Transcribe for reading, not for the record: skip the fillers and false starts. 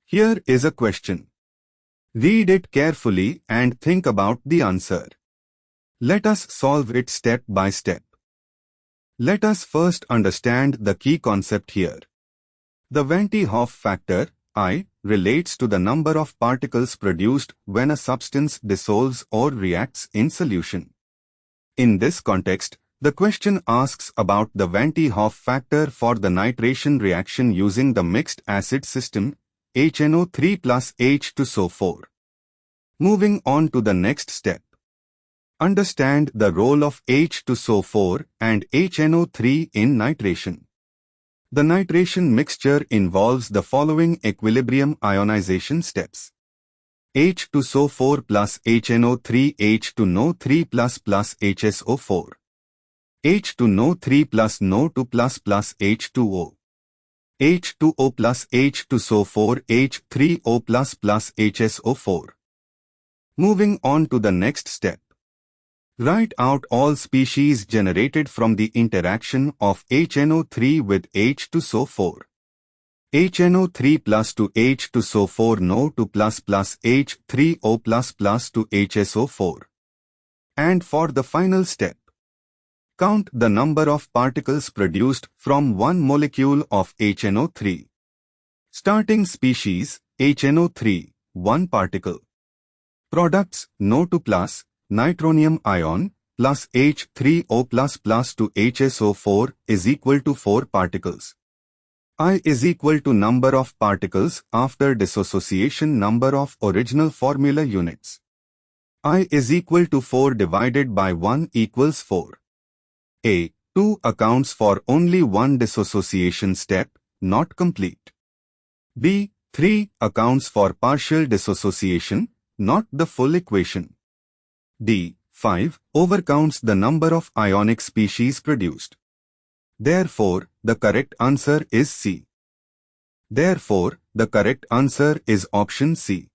Here is a question. Read it carefully and think about the answer. Let us solve it step by step. Let us first understand the key concept here. The Van 't Hoff factor, I, relates to the number of particles produced when a substance dissolves or reacts in solution. In this context, the question asks about the Van 't Hoff factor for the nitration reaction using the mixed acid system, HNO3 plus H2SO4. Moving on to the next step. Understand the role of H2SO4 and HNO3 in nitration. The nitration mixture involves the following equilibrium ionization steps. H2SO4 plus HNO3 H2NO3 plus HSO4. H2NO3 plus NO2 plus H2O. H2O plus H2SO4 H3O plus HSO4. Moving on to the next step. Write out all species generated from the interaction of HNO3 with H2SO4. HNO3 plus to H2SO4 NO2 plus H3O plus to HSO4. And for the final step, count the number of particles produced from one molecule of HNO3. Starting species, HNO3, 1 particle. Products, NO2 plus, nitronium ion, plus H3O plus to HSO4 is equal to 4 particles. I is equal to number of particles after dissociation number of original formula units. I is equal to 4 divided by 1 equals 4. A. 2 accounts for only one dissociation step, not complete. B. 3 accounts for partial dissociation, not the full equation. D. 5 overcounts the number of ionic species produced. Therefore, the correct answer is C. Therefore, the correct answer is option C.